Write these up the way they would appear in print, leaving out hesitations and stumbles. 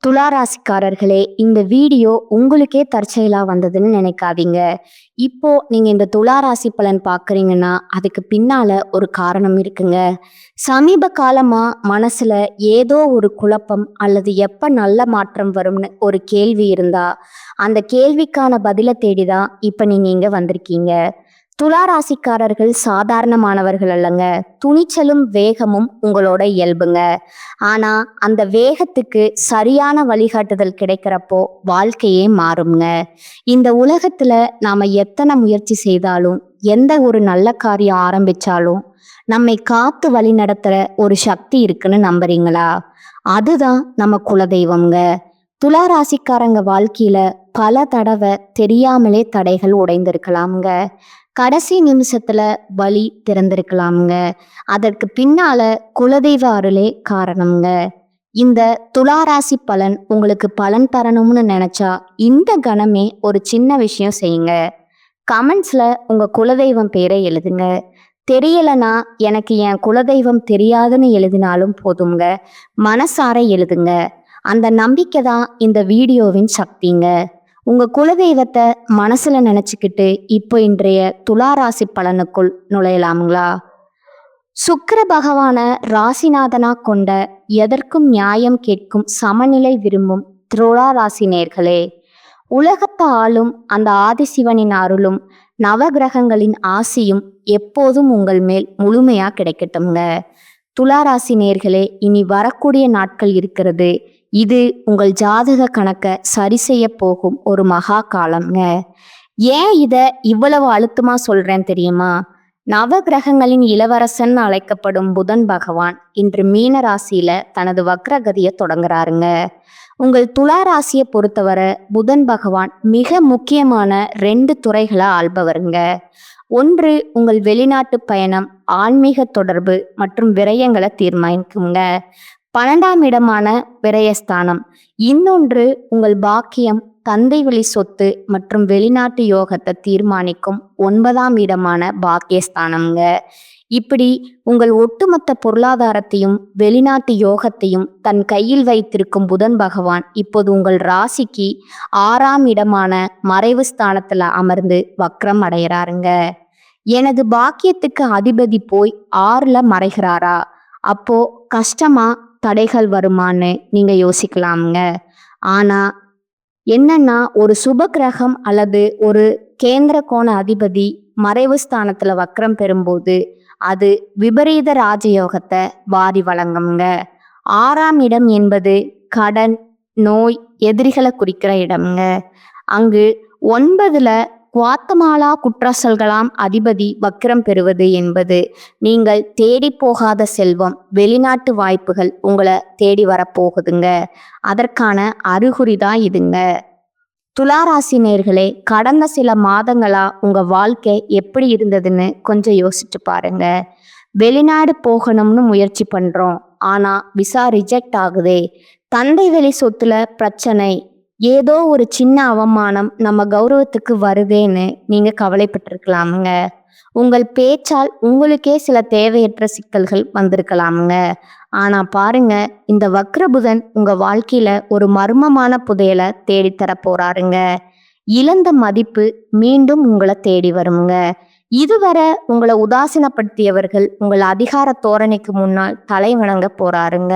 துளாராசிக்காரர்களே, இந்த வீடியோ உங்களுக்கே தற்செயலா வந்ததுன்னு நினைக்காதீங்க. இப்போ நீங்க இந்த துளாராசி பலன் பார்க்குறீங்கன்னா, அதுக்கு பின்னால ஒரு காரணம் இருக்குங்க. சமீப காலமா மனசுல ஏதோ ஒரு குழப்பம் அல்லது எப்ப நல்ல மாற்றம் வரும்னு ஒரு கேள்வி இருந்தா, அந்த கேள்விக்கான பதில தேடி தான் இப்ப நீங்க இங்க வந்திருக்கீங்க. துளாராசிக்காரர்கள் சாதாரணமானவர்கள் அல்லங்க. துணிச்சலும் வேகமும் உங்களோட இயல்புங்க. ஆனா அந்த வேகத்துக்கு சரியான வழிகாட்டுதல் கிடைக்கிறப்போ வாழ்க்கையே மாறுங்க. இந்த உலகத்துல நாம எத்தனை முயற்சி செய்தாலும், எந்த ஒரு நல்ல காரியம் ஆரம்பிச்சாலும் நம்மை காத்து வழி நடத்துற ஒரு சக்தி இருக்குன்னு நம்புறீங்களா? அதுதான் நம்ம குலதெய்வம்ங்க. துளாராசிக்காரங்க வாழ்க்கையில பல தடவை தெரியாமலே தடைகள் உடைந்திருக்கலாம்ங்க. கடைசி நிமிஷத்துல வழி திறந்திருக்கலாம்ங்க. அதற்கு பின்னால குலதெய்வ அருளே காரணம்ங்க. இந்த துளாராசி பலன் உங்களுக்கு பலன் தரணும்னு நினைச்சா இந்த கணமே ஒரு சின்ன விஷயம் செய்யுங்க. கமெண்ட்ஸ்ல உங்க குலதெய்வம் பேரை எழுதுங்க. தெரியலனா எனக்கு என் குலதெய்வம் தெரியாதுன்னு எழுதினாலும் போதுங்க. மனசார எழுதுங்க. அந்த நம்பிக்கை தான் இந்த வீடியோவின் சக்திங்க. உங்க குலதெய்வத்தை மனசுல நினைச்சுக்கிட்டு இப்போ இன்றைய துளாராசி பலனுக்குள் நுழையலாமுங்களா? சுக்கிர பகவான ராசிநாதனா கொண்ட எதற்கும் நியாயம் கேட்கும் சமநிலை விரும்பும் துளாராசி நேர்களே, உலகத்தை ஆளும் அந்த ஆதிசிவனின் அருளும் நவகிரகங்களின் ஆசியும் எப்போதும் உங்கள் மேல் முழுமையா கிடைக்கட்டும்ங்க. துளாராசி நேர்களே, இனி வரக்கூடிய நாட்கள் இருக்கிறது. இது உங்கள் ஜாதக கணக்கை சரி செய்ய போகும் ஒரு மகா காலம்ங்க. ஏன் இதை இவ்வளவு அழுத்தமா சொல்றேன் தெரியுமா? நவகிரகங்களின் இளவரசன் அழைக்கப்படும் புதன் பகவான் இன்று மீன ராசியில தனது வக்ரகதியை தொடங்குறாருங்க. உங்கள் துலா ராசியை பொறுத்தவரை புதன் பகவான் மிக முக்கியமான 2 துறைகளை ஆள்பவருங்க. ஒன்று உங்கள் வெளிநாட்டு பயணம், ஆன்மீக தொடர்பு மற்றும் விரயங்களை தீர்மானிக்குங்க. 12ஆம் இடமான விரயஸ்தானம். இன்னொன்று உங்கள் பாக்கியம், தந்தை வழி சொத்து மற்றும் வெளிநாட்டு யோகத்தை தீர்மானிக்கும் 9ஆம் இடமான பாக்கியஸ்தானம்ங்க. இப்படி உங்கள் ஒட்டுமொத்த பொருளாதாரத்தையும் வெளிநாட்டு யோகத்தையும் தன் கையில் வைத்திருக்கும் புதன் பகவான் இப்போது உங்கள் ராசிக்கு 6ஆம் இடமான மறைவு ஸ்தானத்துல அமர்ந்து வக்ரம் அடைகிறாருங்க. எனது பாக்கியத்துக்கு அதிபதி போய் 6ல மறைகிறாரா, அப்போ கஷ்டமா தடைகள் வருமானு நீங்க யோசிக்கலாமுங்க. ஆனா என்னன்னா, ஒரு சுப கிரகம் அல்லது ஒரு கேந்திர கோண அதிபதி மறைவு ஸ்தானத்துல வக்ரம் பெறும்போது அது விபரீத ராஜயோகத்தை வாரி வழங்குங்க. 6ஆம் இடம் என்பது கடன், நோய், எதிரிகளை குறிக்கிற இடம்ங்க. அங்கு 9ல குவாத்தமாலா குற்றசல்களாம் அதிபதி வக்ரம் பெறுவது என்பது நீங்கள் தேடி போகாத செல்வம், வெளிநாட்டு வாய்ப்புகள் உங்களை தேடி வரப்போகுதுங்க. அதற்கான அறிகுறிதான் இதுங்க. துளாராசி நேர்களே, கடந்த சில மாதங்களா உங்க வாழ்க்கை எப்படி இருந்ததுன்னு கொஞ்சம் யோசிச்சு பாருங்க. வெளிநாடு போகணும்னு முயற்சி பண்றோம், ஆனா விசா ரிஜெக்ட் ஆகுதே. தந்தை வழி சொத்துல பிரச்சனை, ஏதோ ஒரு சின்ன அவமானம் நம்ம கௌரவத்துக்கு வருதேன்னு நீங்க கவலைப்பட்டிருக்கலாமுங்க. உங்கள் பேச்சால் உங்களுக்கே சில தேவையற்ற சிக்கல்கள் வந்திருக்கலாமுங்க. ஆனா பாருங்க, இந்த வக்ரபுதன் உங்க வாழ்க்கையில ஒரு மர்மமான புதையலை தேடித்தர போறாருங்க. இழந்த மதிப்பு மீண்டும் உங்களை தேடி வருங்க. இதுவரை உங்களை உதாசீனப்படுத்தியவர்கள் உங்கள் அதிகார தோரணைக்கு முன்னால் தலை வணங்க போறாருங்க.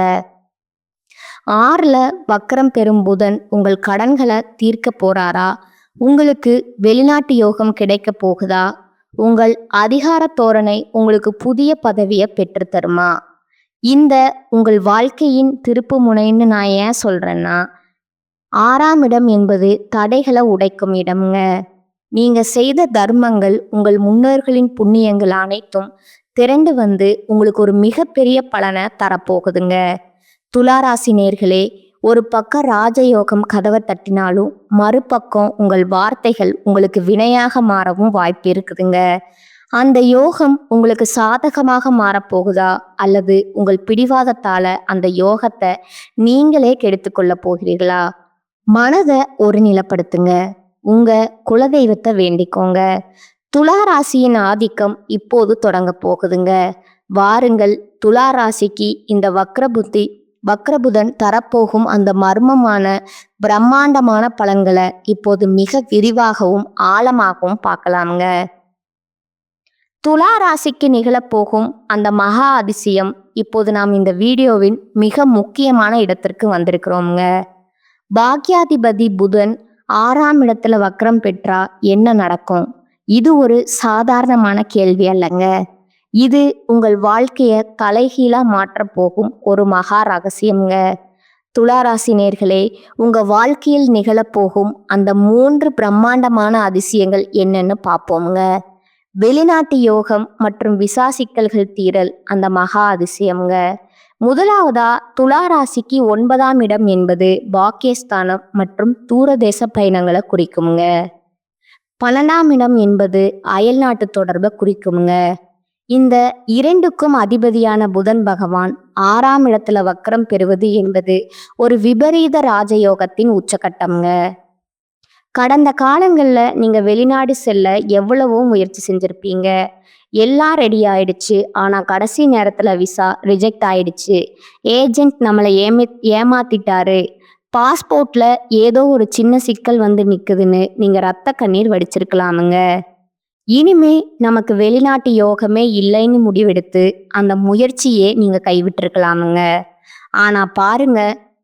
6ல வக்ரம் பெறும் புதன் உங்கள் கடன்களை தீர்க்க போறாரா? உங்களுக்கு வெளிநாட்டு யோகம் கிடைக்க போகுதா? உங்கள் அதிகார தோரணை உங்களுக்கு புதிய பதவியை பெற்று தருமா? இந்த உங்கள் வாழ்க்கையின் திருப்பு முனைன்னு நான் ஏன் சொல்றேன்னா, 6ஆம் இடம் என்பது தடைகளை உடைக்கும் இடம்ங்க. நீங்க செய்த தர்மங்கள், உங்கள் முன்னோர்களின் புண்ணியங்கள் அனைத்தும் திரண்டு வந்து உங்களுக்கு ஒரு மிகப்பெரிய பலனை தரப்போகுதுங்க. துளாராசி நேர்களே, ஒரு பக்கம் ராஜயோகம் கதவை தட்டினாலும் மறுபக்கம் உங்கள் வார்த்தைகள் உங்களுக்கு வினையாக மாறவும் வாய்ப்பு இருக்குதுங்க. அந்த யோகம் உங்களுக்கு சாதகமாக மாறப்போகுதா, அல்லது உங்கள் பிடிவாதத்தால அந்த யோகத்தை நீங்களே கெடுத்துக்கொள்ள போகிறீர்களா? மனதை ஒருநிலைப்படுத்துங்க. உங்க குலதெய்வத்தை வேண்டிக்கோங்க. துளாராசியின் ஆதிக்கம் இப்போது தொடங்க போகுதுங்க. வாருங்கள், துளாராசிக்கு இந்த வக்ர புத்தி வக்ரபுதன் தரப்போகும் அந்த மர்மமான பிரம்மாண்டமான பலன்களை இப்போது மிக விரிவாகவும் ஆழமாகவும் பார்க்கலாமுங்க. துலா ராசிக்கு நிகழப்போகும் அந்த மகா அதிசயம் இப்போது நாம் இந்த வீடியோவின் மிக முக்கியமான இடத்திற்கு வந்திருக்கிறோமுங்க. பாக்யாதிபதி புதன் 6ஆம் இடத்துல வக்ரம் பெற்றா என்ன நடக்கும்? இது ஒரு சாதாரணமான கேள்வி அல்லங்க. இது உங்கள் வாழ்க்கைய தலைகீழா மாற்றப் போகும் ஒரு மகா ரகசியம்ங்க. துளாராசி நேர்களே, உங்க வாழ்க்கையில் நிகழப்போகும் அந்த 3 பிரம்மாண்டமான அதிசயங்கள் என்னன்னு பார்ப்போமுங்க. வெளிநாட்டு யோகம் மற்றும் விசா சிக்கல்கள் தீரல் அந்த மகா அதிசயம்ங்க. முதலாவதா துளாராசிக்கு 9ஆம் இடம் என்பது பாக்கியஸ்தானம் மற்றும் தூரதேச பயணங்களை குறிக்குமுங்க. 12ஆம் இடம் என்பது அயல்நாட்டு தொடர்பை குறிக்குமுங்க. இந்த இரண்டுக்கும் அதிபதியான புதன் பகவான் 6ஆம் இடத்துல வக்ரம் பெறுவது என்பது ஒரு விபரீத ராஜயோகத்தின் உச்சகட்டம்ங்க. கடந்த காலங்களில் நீங்கள் வெளிநாடு செல்ல எவ்வளவோ முயற்சி செஞ்சுருப்பீங்க. எல்லாம் ரெடி ஆயிடுச்சு, ஆனால் கடைசி நேரத்தில் விசா ரிஜெக்ட் ஆயிடுச்சு. ஏஜென்ட் நம்மளை ஏமாத்திட்டாரு. பாஸ்போர்ட்டில் ஏதோ ஒரு சின்ன சிக்கல் வந்து நிற்குதுன்னு நீங்கள் ரத்த கண்ணீர் வடிச்சிருக்கலாமுங்க. இனிமே நமக்கு வெளிநாட்டு யோகமே இல்லைன்னு முடிவெடுத்து அந்த முயற்சியே நீங்கள் கைவிட்டிருக்கலாமுங்க. ஆனால் பாருங்க,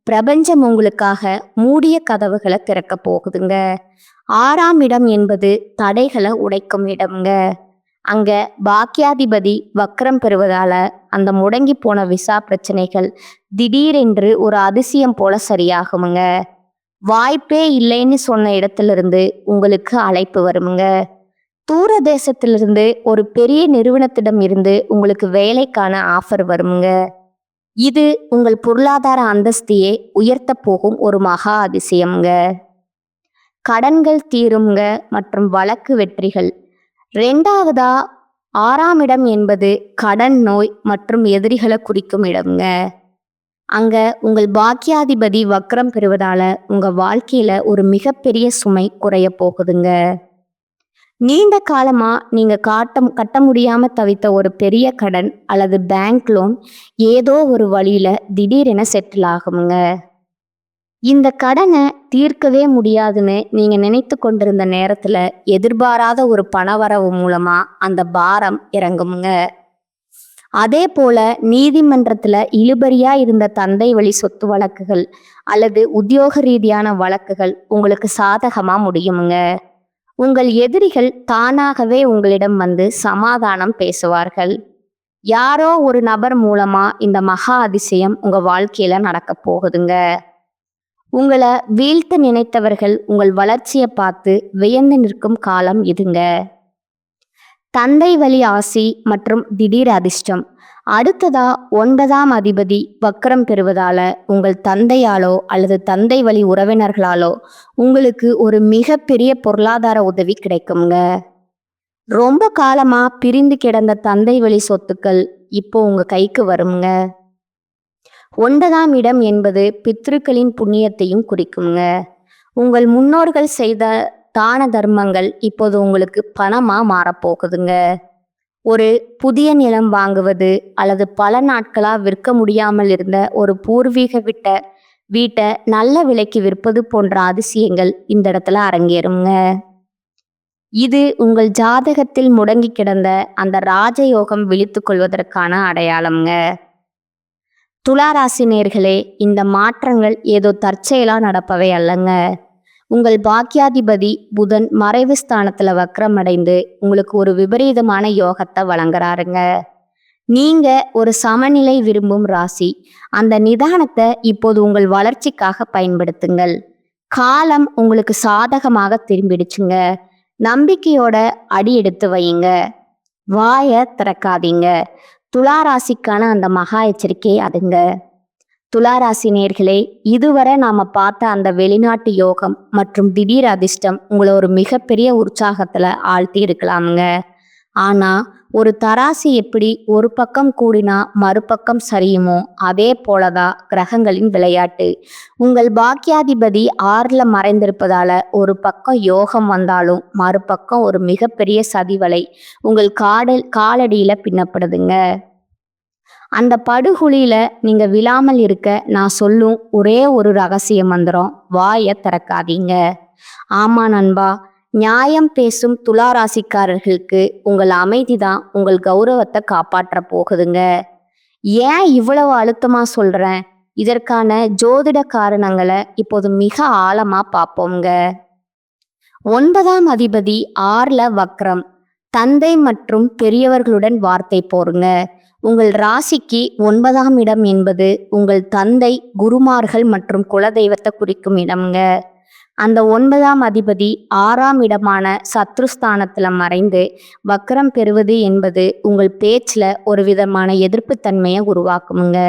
பிரபஞ்சம் உங்களுக்காக மூடிய கதவுகளை திறக்க போகுதுங்க. 6ஆம் இடம் என்பது தடைகளை உடைக்கும் இடம்ங்க. அங்க பாக்கியாதிபதி வக்ரம் பெறுவதால அந்த முடங்கி போன விசா பிரச்சனைகள் திடீரென்று ஒரு அதிசயம் போல சரியாகுமுங்க. வாய்ப்பே இல்லைன்னு சொன்ன இடத்திலிருந்து உங்களுக்கு அழைப்பு வருமுங்க. தூர தேசத்திலிருந்து ஒரு பெரிய நிறுவனத்திடம் இருந்து உங்களுக்கு வேலைக்கான ஆஃபர் வருமுங்க. இது உங்கள் பொருளாதார அந்தஸ்தையே உயர்த்த போகும் ஒரு மகா அதிசயம்ங்க. கடன்கள் தீருங்க மற்றும் வழக்கு வெற்றிகள். 2ஆவதா 6ஆம் இடம் என்பது கடன், நோய் மற்றும் எதிரிகளை குறிக்கும் இடம்ங்க. அங்க உங்கள் பாக்கியாதிபதி வக்ரம் பெறுவதால உங்க வாழ்க்கையில ஒரு மிகப்பெரிய சுமை குறைய போகுதுங்க. நீண்ட காலமா நீங்க கட்ட முடியாம தவித்த ஒரு பெரிய கடன் அல்லது பேங்க் லோன் ஏதோ ஒரு வழியில திடீரென செட்டில் ஆகுங்க. இந்த கடனை தீர்க்கவே முடியாதுன்னு நீங்க நினைத்து கொண்டிருந்த நேரத்துல எதிர்பாராத ஒரு பணவரவு மூலமா அந்த பாரம் இறங்குமுங்க. அதே போல நீதிமன்றத்துல இழுபறியா இருந்த தந்தை வழி சொத்து வழக்குகள் அல்லது உத்தியோக ரீதியான வழக்குகள் உங்களுக்கு சாதகமா முடியுமுங்க. உங்கள் எதிரிகள் தானாகவே உங்களிடம் வந்து சமாதானம் பேசுவார்கள். யாரோ ஒரு நபர் மூலமா இந்த மகா அதிசயம் உங்க வாழ்க்கையில நடக்க போகுதுங்க. உங்களை வீழ்த்த நினைத்தவர்கள் உங்கள் வளர்ச்சியை பார்த்து வியந்து நிற்கும் காலம் இதுங்க. தந்தை வழி ஆசி மற்றும் திடீர் அதிர்ஷ்டம். அடுத்ததா 9ஆம் அதிபதி வக்ரம் பெறுவதால உங்கள் தந்தையாலோ அல்லது தந்தை வழி உறவினர்களாலோ உங்களுக்கு ஒரு மிகப்பெரிய பொருளாதார உதவி கிடைக்குங்க. ரொம்ப காலமா பிரிந்து கிடந்த தந்தை வழி சொத்துக்கள் இப்போ உங்க கைக்கு வருங்க. 9ஆம் இடம் என்பது பித்ருக்களின் புண்ணியத்தையும் குறிக்குங்க. உங்கள் முன்னோர்கள் செய்த தான தர்மங்கள் இப்போது உங்களுக்கு பணமா மாறப்போகுதுங்க. ஒரு புதிய நிலம் வாங்குவது அல்லது பல நாட்களா விற்க முடியாமல் இருந்த ஒரு பூர்வீக வீட்டை நல்ல விலைக்கு விற்பது போன்ற அதிசயங்கள் இந்த இடத்துல அரங்கேறுங்க. இது உங்கள் ஜாதகத்தில் முடங்கி கிடந்த அந்த ராஜயோகம் விழித்து கொள்வதற்கான அடையாளம்ங்க. துளாராசி நேர்களே, இந்த மாற்றங்கள் ஏதோ தற்செயலா நடப்பவை அல்லங்க. உங்கள் பாக்கியாதிபதி புதன் மறைவு ஸ்தானத்துல வக்ரம் அடைந்து உங்களுக்கு ஒரு விபரீதமான யோகத்தை வழங்குறாருங்க. நீங்க ஒரு சமநிலை விரும்பும் ராசி. அந்த நிதானத்தை இப்போது உங்கள் வளர்ச்சிக்காக பயன்படுத்துங்கள். காலம் உங்களுக்கு சாதகமாக திரும்பிடுச்சுங்க. நம்பிக்கையோட அடி எடுத்து வையுங்க. வாயை திறக்காதீங்க. துளாராசிக்கான அந்த மகா எச்சரிக்கை அதுங்க. துளாராசி நேர்களே, இதுவரை நாம பார்த்த அந்த வெளிநாட்டு யோகம் மற்றும் திடீர் அதிர்ஷ்டம் உங்களை ஒரு மிகப்பெரிய உற்சாகத்துல ஆழ்த்தி இருக்கலாமுங்க. ஆனா ஒரு தராசு எப்படி ஒரு பக்கம் கூடினா மறுபக்கம் சரியுமோ அதே போலதான் கிரகங்களின் விளையாட்டு. உங்கள் பாக்கியாதிபதி 6ல மறைந்திருப்பதால ஒரு பக்கம் யோகம் வந்தாலும் மறுபக்கம் ஒரு மிகப்பெரிய சதிவலை உங்கள் காலடியில பின்னப்படுதுங்க. அந்த படுகுழியில நீங்க விழாமல் இருக்க நான் சொல்லும் ஒரே ஒரு ரகசிய மந்திரம், வாயை திறக்காதீங்க. ஆமா நண்பா, நியாயம் பேசும் துலா ராசிக்காரர்களுக்கு உங்கள் அமைதிதான் உங்கள் கௌரவத்தை காப்பாற்ற போகுதுங்க. ஏன் இவ்வளவு அழுத்தமா சொல்றேன்? இதற்கான ஜோதிட காரணங்களை இப்போது மிக ஆழமா பார்ப்போங்க. 9ஆம் அதிபதி 6ல வக்ரம், தந்தை மற்றும் பெரியவர்களுடன் வார்த்தை போருங்க. உங்கள் ராசிக்கு 9ஆம் இடம் என்பது உங்கள் தந்தை, குருமார்கள் மற்றும் குலதெய்வத்தை குறிக்கும் இடம்ங்க. அந்த 9ஆம் அதிபதி 6ஆம் இடமான சத்ருஸ்தானத்துல மறைந்து வக்ரம் பெறுவது என்பது உங்கள் பேச்சுல ஒரு விதமான எதிர்ப்புத்தன்மையை உருவாக்குமுங்க.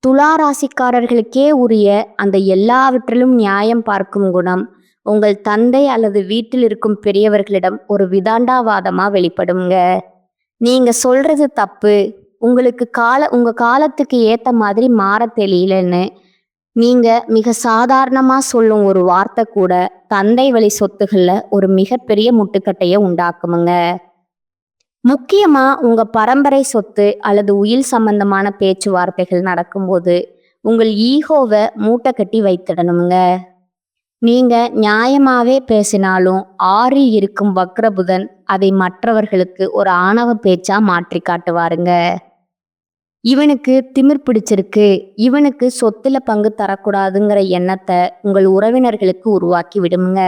துலா ராசிக்காரர்களுக்கே உரிய அந்த எல்லாவற்றிலும் நியாயம் பார்க்கும் குணம் உங்கள் தந்தை அல்லது வீட்டில் இருக்கும் பெரியவர்களிடம் ஒரு விதாண்டாவாதமா வெளிப்படுங்க. நீங்க சொல்றது தப்பு, உங்க காலத்துக்கு ஏத்த மாதிரி மாற தெரியலன்னு நீங்க மிக சாதாரணமா சொல்லும் ஒரு வார்த்தை கூட தந்தை வழி சொத்துகள்ல ஒரு மிகப்பெரிய முட்டுக்கட்டைய உண்டாக்குமுங்க. முக்கியமா உங்க பரம்பரை சொத்து அல்லது உயில் சம்பந்தமான பேச்சுவார்த்தைகள் நடக்கும்போது உங்கள் ஈகோவை மூட்டை கட்டி வைத்திடணுங்க. நீங்க நியாயமாவே பேசினாலும் 6ல் இருக்கும் வக்ரபுதன் அதை மற்றவர்களுக்கு ஒரு ஆணவ பேச்சா மாற்றி காட்டுவாருங்க. இவனுக்கு திமிர் பிடிச்சிருக்கு, இவனுக்கு சொத்துல பங்கு தரக்கூடாதுங்கிற எண்ணத்தை உங்கள் உறவினர்களுக்கு உருவாக்கி விடுங்க.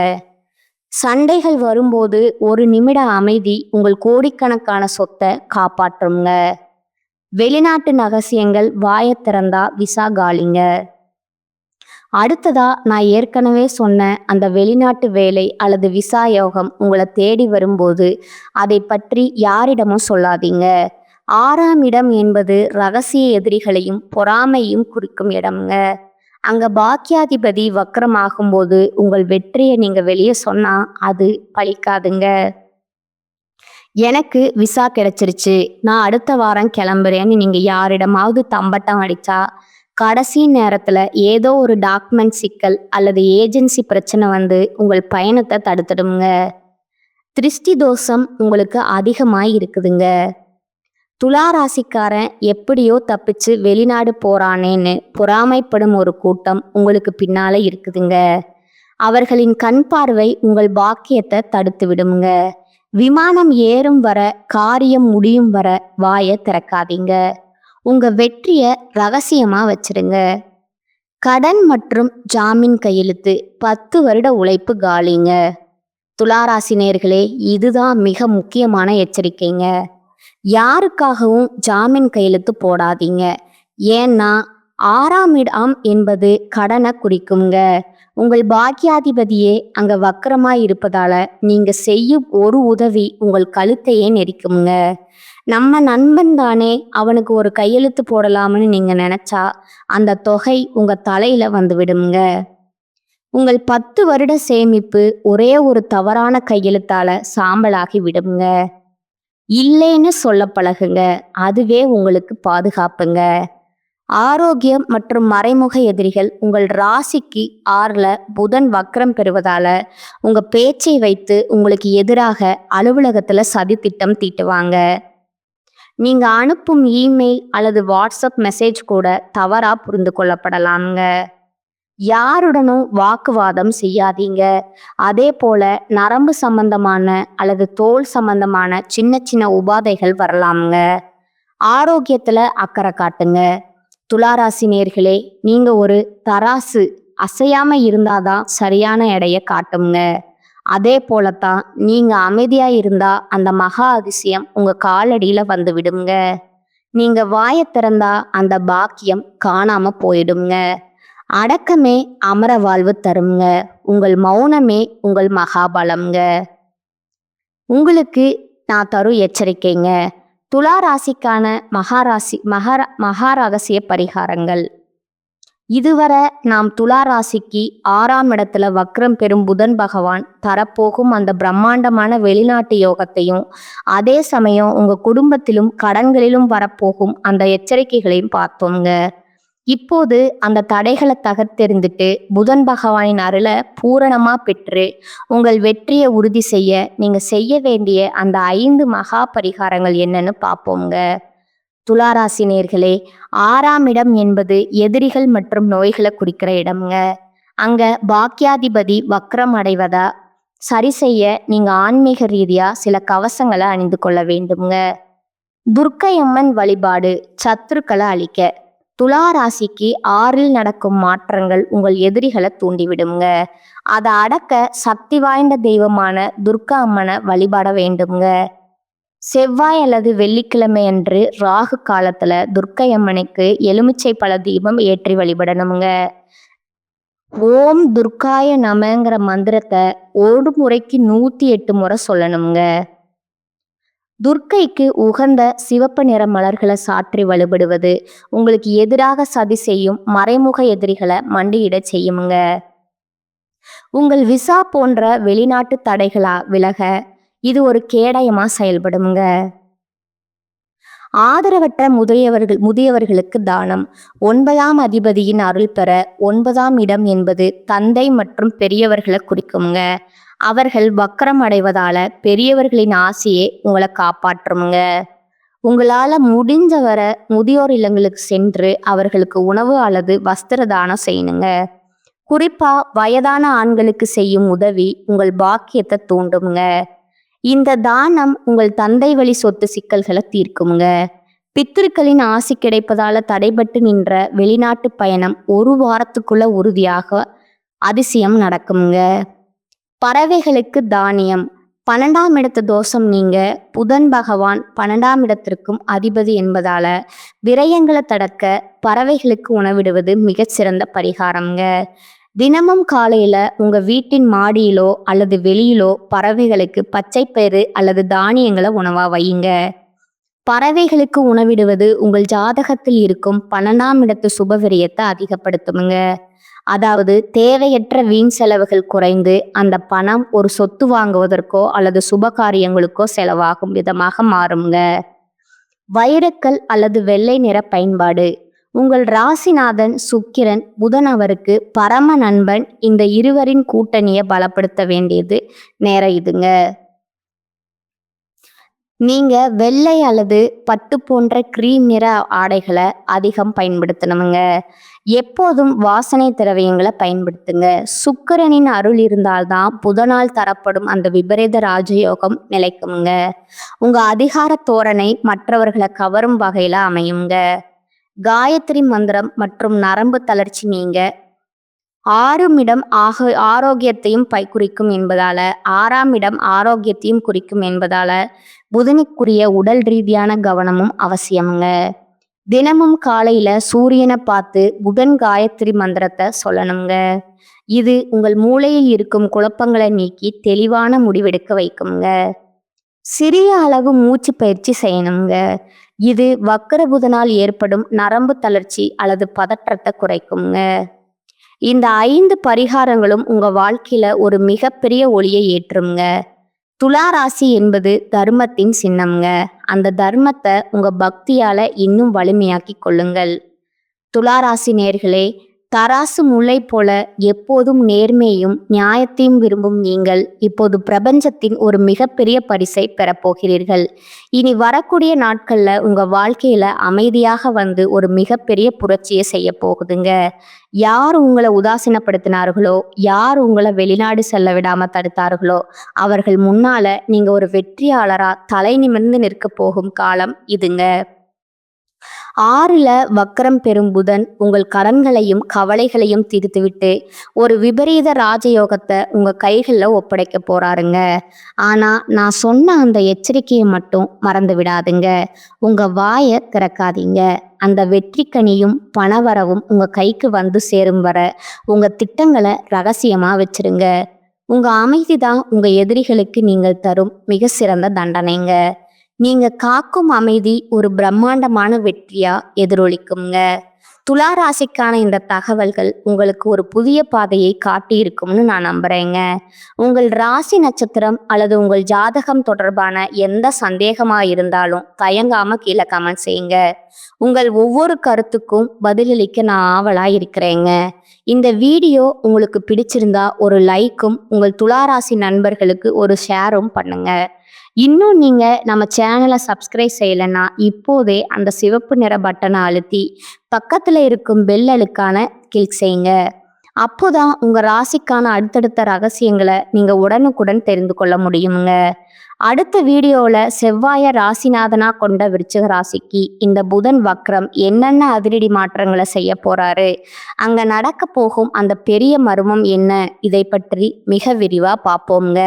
சண்டைகள் வரும்போது ஒரு நிமிட அமைதி உங்கள் கோடிக்கணக்கான சொத்தை காப்பாற்றுங்க. வெளிநாட்டு ரகசியங்கள் வாயை திறந்தா விசா காலிங்க. அடுத்ததா நான் ஏற்கனவே சொன்ன அந்த வெளிநாட்டு வேலை அல்லது விசா யோகம் உங்களை தேடி வரும்போது அதை பற்றி யாரிடமும் சொல்லாதீங்க. 6ஆம் இடம் என்பது ரகசிய எதிரிகளையும் பொறாமையும் குறிக்கும் இடம்ங்க. அங்க பாக்கியாதிபதி வக்ரமாகும் போது உங்கள் வெற்றியை நீங்க வெளியே சொன்னா அது பலிக்காதுங்க. எனக்கு விசா கிடைச்சிருச்சு, நான் அடுத்த வாரம் கிளம்புறேன்னு நீங்க யாரிடமாவது தம்பட்டம் அடிச்சா கடைசி நேரத்துல ஏதோ ஒரு டாக்குமெண்ட் சிக்கல் அல்லது ஏஜென்சி பிரச்சனை வந்து உங்கள் பயணத்தை தடுத்துடுங்க. திருஷ்டி தோஷம் உங்களுக்கு அதிகமாய் இருக்குதுங்க. துலா ராசிக்காரன் எப்படியோ தப்பிச்சு வெளிநாடு போறானேன்னு பொறாமைப்படும் ஒரு கூட்டம் உங்களுக்கு பின்னால இருக்குதுங்க. அவர்களின் கண் பார்வை உங்கள் பாக்கியத்தை தடுத்து விடுங்க. விமானம் ஏறும் வர, காரியம் முடியும் வர வாயை திறக்காதீங்க. உங்க வெற்றிய ரகசியமா வச்சிருங்க. கடன் மற்றும் ஜாமீன் கையெழுத்து 10 வருட உழைப்பு காலிங்க. துளாராசி நேயர்களே, இதுதான் மிக முக்கியமான எச்சரிக்கைங்க. யாருக்காகவும் ஜாமீன் கையெழுத்து போடாதீங்க. ஏன்னா 6ஆம் இடம் என்பது கடனை குறிக்குங்க. உங்கள் பாக்கியாதிபதியே அங்க வக்கரமாய் இருப்பதால நீங்க செய்யும் ஒரு உதவி உங்கள் கழுத்தையே நெரிக்குங்க. நம்ம நண்பன் தானே, அவனுக்கு ஒரு கையெழுத்து போடலாம்னு நீங்க நினைச்சா அந்த தொகை உங்க தலையில வந்து விடுங்க. உங்கள் 10 வருட சேமிப்பு ஒரே ஒரு தவறான கையெழுத்தால சாம்பலாகி விடுங்க. இல்லைன்னு சொல்ல பழகுங்க, அதுவே உங்களுக்கு பாதுகாப்புங்க. ஆரோக்கியம் மற்றும் மறைமுக எதிரிகள் உங்கள் ராசிக்கு 6ல புதன் வக்ரம் பெறுவதால உங்க பேச்சை வைத்து உங்களுக்கு எதிராக அலுவலகத்துல சதி திட்டம் தீட்டுவாங்க. நீங்க அனுப்பும் இமெயில் அல்லது வாட்ஸ்அப் மெசேஜ் கூட தவறா புரிந்து கொள்ளப்படலாம்ங்க. யாருடனும் வாக்குவாதம் செய்யாதீங்க. அதே போல நரம்பு சம்பந்தமான அல்லது தோல் சம்பந்தமான சின்ன சின்ன உபாதைகள் வரலாம்ங்க. ஆரோக்கியத்துல அக்கறை காட்டுங்க. துளாராசி நேயர்களே, நீங்க ஒரு தராசு, அசையாம இருந்தாதான் சரியான எடையை காட்டுங்க. அதே போலத்தான் நீங்க அமைதியா இருந்தா அந்த மகா அதிசயம் உங்க காலடியில வந்து விடுங்க. நீங்க வாயை திறந்தா அந்த பாக்கியம் காணாம போயிடுங்க. அடக்கமே அமர வாழ்வு தருங்க. உங்கள் மௌனமே உங்கள் மகாபலம்ங்க. உங்களுக்கு நான் தரும் எச்சரிக்கைங்க. துலா ராசிக்கான மகாரகசிய பரிகாரங்கள். இதுவரை நாம் துலா ராசிக்கு 6ஆம் இடத்துல வக்ரம் பெறும் புதன் பகவான் தரப்போகும் அந்த பிரம்மாண்டமான வெளிநாட்டு யோகத்தையும், அதே சமயம் உங்க குடும்பத்திலும் கடன்களிலும் வரப்போகும் அந்த எச்சரிக்கைகளையும் பார்த்தோங்க. இப்போது அந்த தடைகளை தகர்த்தெறிந்துட்டு புதன் பகவானின் அருளை பூரணமா பெற்று உங்கள் வெற்றியை உறுதி செய்ய நீங்க செய்ய வேண்டிய அந்த 5 மகா பரிகாரங்கள் என்னன்னு பார்ப்போங்க. துளாராசி நேர்களே, 6ஆம் இடம் என்பது எதிரிகள் மற்றும் நோய்களை குறிக்கிற இடம்ங்க. அங்க பாக்கியாதிபதி வக்ரம் அடைவதா சரி செய்ய நீங்க ஆன்மீக ரீதியா சில கவசங்களை அணிந்து கொள்ள வேண்டும்ங்க. துர்க்கையம்மன் வழிபாடு சத்துருக்களை அழிக்க. துலா ராசிக்கு 6ல் நடக்கும் மாற்றங்கள் உங்கள் எதிரிகளை தூண்டிவிடுங்க. அதை அடக்க சக்தி வாய்ந்த தெய்வமான துர்க்கா அம்மனை வழிபாட வேண்டுங்க. செவ்வாய் அல்லது வெள்ளிக்கிழமை அன்று ராகு காலத்துல துர்க்கை அம்மனுக்கு எலுமிச்சை பழ தீபம் ஏற்றி வழிபடணுங்க. ஓம் துர்காய நமங்கிற மந்திரத்தை ஒரு முறைக்கு 108 முறை சொல்லணுங்க. துர்க்கைக்கு உகந்த சிவப்பு நிற மலர்களை சாற்றி வழிபடுவது உங்களுக்கு எதிராக சதி செய்யும் மறைமுக எதிரிகளை மண்டியிட செய்யுங்க. உங்கள் விசா போன்ற வெளிநாட்டு தடைகளா விலக இது ஒரு கேடயமா செயல்படுங்க. ஆதரவற்ற முதியவர்களுக்கு தானம். 9ஆம் அதிபதியின் அருள் பெற 9ஆம் இடம் என்பது தந்தை மற்றும் பெரியவர்களை குறிக்குங்க. அவர்கள் வக்கரம் அடைவதால பெரியவர்களின் ஆசையே உங்களை காப்பாற்றுமுங்க. உங்களால முடிஞ்சவரை முதியோர் இல்லங்களுக்கு சென்று அவர்களுக்கு உணவு அல்லது வஸ்திர தானம் செய்யணுங்க. குறிப்பா வயதான ஆண்களுக்கு செய்யும் உதவி உங்கள் பாக்கியத்தை தூண்டுங்க. இந்த தானம் உங்கள் தந்தை வழி சொத்து சிக்கல்களை தீர்க்குங்க. பித்திருக்களின் ஆசி கிடைப்பதால தடைபட்டு நின்ற வெளிநாட்டு பயணம் 1 வாரத்துக்குள்ள உறுதியாக அதிசயம் நடக்குங்க. பறவைகளுக்கு தானியம். 12ஆம் இடத்து தோஷம் நீங்க புதன் பகவான் 12ஆம் இடத்திற்கும் அதிபதி என்பதால விரயங்களை தடுக்க பறவைகளுக்கு உணவிடுவது மிகச்சிறந்த பரிகாரம்ங்க. தினமும் காலையில உங்க வீட்டின் மாடியிலோ அல்லது வெளியிலோ பறவைகளுக்கு பச்சைப்பயிறு அல்லது தானியங்களை உணவா வையுங்க. பறவைகளுக்கு உணவிடுவது உங்கள் ஜாதகத்தில் இருக்கும் 12ஆம் இடத்து சுபவிரயத்தை அதிகப்படுத்துமுங்க. அதாவது தேவையற்ற வீண் செலவுகள் குறைந்து அந்த பணம் ஒரு சொத்து வாங்குவதற்கோ அல்லது சுப காரியங்களுக்கோ செலவாகும் விதமாக மாறுங்க. வைரக்கல் அல்லது வெள்ளை நிற பயன்பாடு. உங்கள் ராசிநாதன் சுக்கிரன் புதன் அவருக்கு பரம நண்பன். இந்த இருவரின் கூட்டணியை பலப்படுத்த வேண்டியது நேரம் இதுங்க. நீங்க வெள்ளை அல்லது பட்டு போன்ற கிரீம் நிற ஆடைகளை அதிகம் பயன்படுத்தணுங்க. எப்போதும் வாசனை திரவியங்களை பயன்படுத்துங்க. சுக்கிரனின் அருள் இருந்தால்தான் புதனால் தரப்படும் அந்த விபரீத ராஜயோகம் நிலைக்குங்க. உங்க அதிகார தோரணை மற்றவர்களை கவரும் வகையில அமையுங்க. காயத்ரி மந்திரம் மற்றும் நரம்பு தளர்ச்சி நீங்க 6ஆம் இடம் ஆரோக்கியத்தையும் குறிக்கும் என்பதால 6ஆம் இடம் ஆரோக்கியத்தையும் குறிக்கும் என்பதால புதனுக்குரிய உடல் ரீதியான கவனமும் அவசியமுங்க. தினமும் காலையில சூரியனை பார்த்து புதன் காயத்ரி மந்திரத்தை சொல்லணுங்க. இது உங்கள் மூளையில் இருக்கும் குழப்பங்களை நீக்கி தெளிவான முடிவெடுக்க வைக்குங்க. சிறிய அளவு மூச்சு பயிற்சி செய்யணுங்க. இது வக்கர புதனால் ஏற்படும் நரம்பு தளர்ச்சி அல்லது பதற்றத்தை குறைக்குங்க. இந்த 5 பரிகாரங்களும் உங்க வாழ்க்கையில ஒரு மிகப்பெரிய ஒளியை ஏற்றுங்க. துலா ராசி என்பது தர்மத்தின் சின்னம்ங்க. அந்த தர்மத்தை உங்க பக்தியால இன்னும் வலிமையாக்கி கொள்ளுங்கள். துலா ராசி நேர்களே, தராசு முல்லை போல எப்போதும் நேர்மையும் நியாயத்தையும் விரும்பும் நீங்கள் இப்போது பிரபஞ்சத்தின் ஒரு மிகப்பெரிய பரிசை பெறப்போகிறீர்கள். இனி வரக்கூடிய நாட்கள்ல உங்க வாழ்க்கையில அமைதியாக வந்து ஒரு மிகப்பெரிய புரட்சியை செய்ய போகுதுங்க. யார் உங்களை உதாசீனப்படுத்தினார்களோ, யார் உங்களை வெளிநாடு செல்ல விடாம தடுத்தார்களோ அவர்கள் முன்னால நீங்க ஒரு வெற்றியாளரா தலை நிமிர்ந்து நிற்க போகும் காலம் இதுங்க. 6ல் வக்கரம் பெறும் புதன் உங்கள் கடன்களையும் கவலைகளையும் தீர்த்துவிட்டு ஒரு விபரீத ராஜயோகத்தை உங்க கைகளில் ஒப்படைக்க போறாருங்க. ஆனா நான் சொன்ன அந்த எச்சரிக்கையை மட்டும் மறந்து விடாதுங்க. உங்க வாயை திறக்காதீங்க. அந்த வெற்றிக்கனியும் பணவரவும் உங்க கைக்கு வந்து சேரும் வர உங்க திட்டங்களை ரகசியமா வச்சிருங்க. உங்க அமைதி தான் உங்க எதிரிகளுக்கு நீங்கள் தரும் மிக சிறந்த தண்டனைங்க. நீங்க காக்கும் அமைதி ஒரு பிரம்மாண்டமான வெற்றியா எதிரொலிக்குங்க. துலா ராசிக்கான இந்த தகவல்கள் உங்களுக்கு ஒரு புதிய பாதையை காட்டியிருக்கும்னு நான் நம்புறேங்க. உங்கள் ராசி நட்சத்திரம் அல்லது உங்கள் ஜாதகம் தொடர்பான எந்த சந்தேகமா இருந்தாலும் தயங்காம கீழே கமெண்ட் செய்யுங்க. உங்கள் ஒவ்வொரு கருத்துக்கும் பதிலளிக்க நான் ஆவலா இருக்கிறேங்க. இந்த வீடியோ உங்களுக்கு பிடிச்சிருந்தா ஒரு லைக்கும் உங்கள் துலா ராசி நண்பர்களுக்கு ஒரு ஷேரும் பண்ணுங்க. இன்னும் நீங்க நம்ம சேனலை சப்ஸ்கிரைப் செய்யலைன்னா இப்போதே அந்த சிவப்பு நிற பட்டனை அழுத்தி பக்கத்துல இருக்கும் பெல் ஐகானை கிளிக் செய்யுங்க. அப்போதான் உங்க ராசிக்கான அடுத்தடுத்த ரகசியங்களை நீங்க உடனுக்குடன் தெரிந்து கொள்ள முடியுங்க. அடுத்த வீடியோல செவ்வாய ராசிநாதனா கொண்ட விருச்சிக ராசிக்கு இந்த புதன் வக்ரம் என்னென்ன அதிரடி மாற்றங்களை செய்ய போறாரு, அங்க நடக்க போகும் அந்த பெரிய மர்மம் என்ன, இதை பற்றி மிக விரிவா பார்ப்போம்ங்க.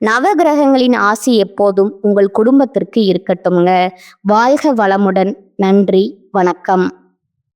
நவகிரகங்களின் ஆசி எப்போதும் உங்கள் குடும்பத்திற்கு இருக்கட்டும்ங்க. வாழ்க வளமுடன். நன்றி, வணக்கம்.